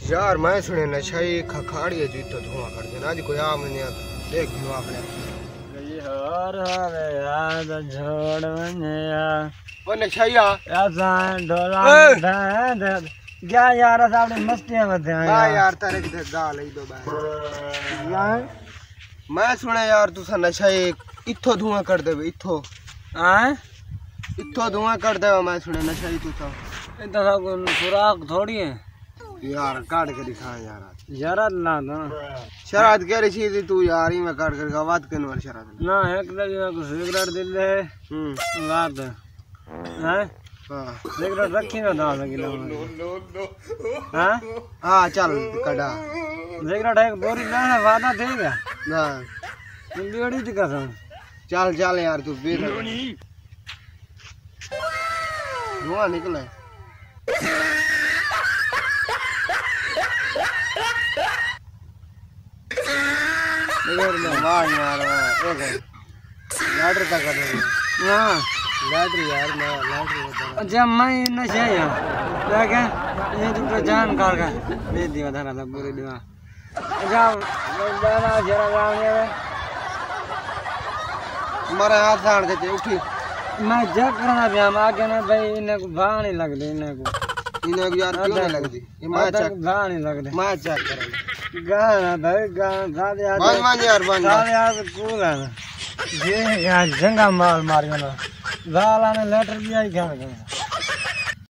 यार मैं सुने नशा ही खखाड़ी है जीतो धुआं कर देना आज कोई आ मैंने देख लो आपने ये हर हवे याद छोड़ मने यार वो नशाइया ऐसा डोला दे क्या यार साहब मस्ती में थे यार तेरे की गाल ही दो बार यार मैं सुने यार तू सा नशा ही इथो धुआं कर देवे इथो हां इथो धुआं कर देवे मैं सुने नशा ही तू सा इतना सा कोई सुराग थोड़ी है यार काट के दिखा यार जरा ना ना शराब कह रही थी तू यार ही मैं काट कर गवात के नवर शराब ना एक लगी को सिगरेट दिल है बात है हां सिगरेट रखी ना दाल लगी हां हां चल कड़ा सिगरेट एक बोरी ना वादा थे क्या ना बीड़ी दी कसम चल चल यार तू बेर धुआं निकले वाह यार लाइटर तक कर ना लाइटर यार मैं लाइटर अच्छा मैं नशा है देखे ये तो जान कर का दे दिया था ना पूरी दिवा अच्छा दाना जरा जाने हमारे हाथ साड़ के उठी मैं जग करना भी हम आगे ना भाई इन्हें को भाव नहीं लग रही इन्हें को यार क्यों नहीं लगती ये मैं चेक भाव नहीं लग रही मैं चेक कर गाना भाई गाना साथ यार बन यार बन साथ यार कूल है ना ये यार जंगा मार मारियो ना गाला ने लेटर दिया ही क्या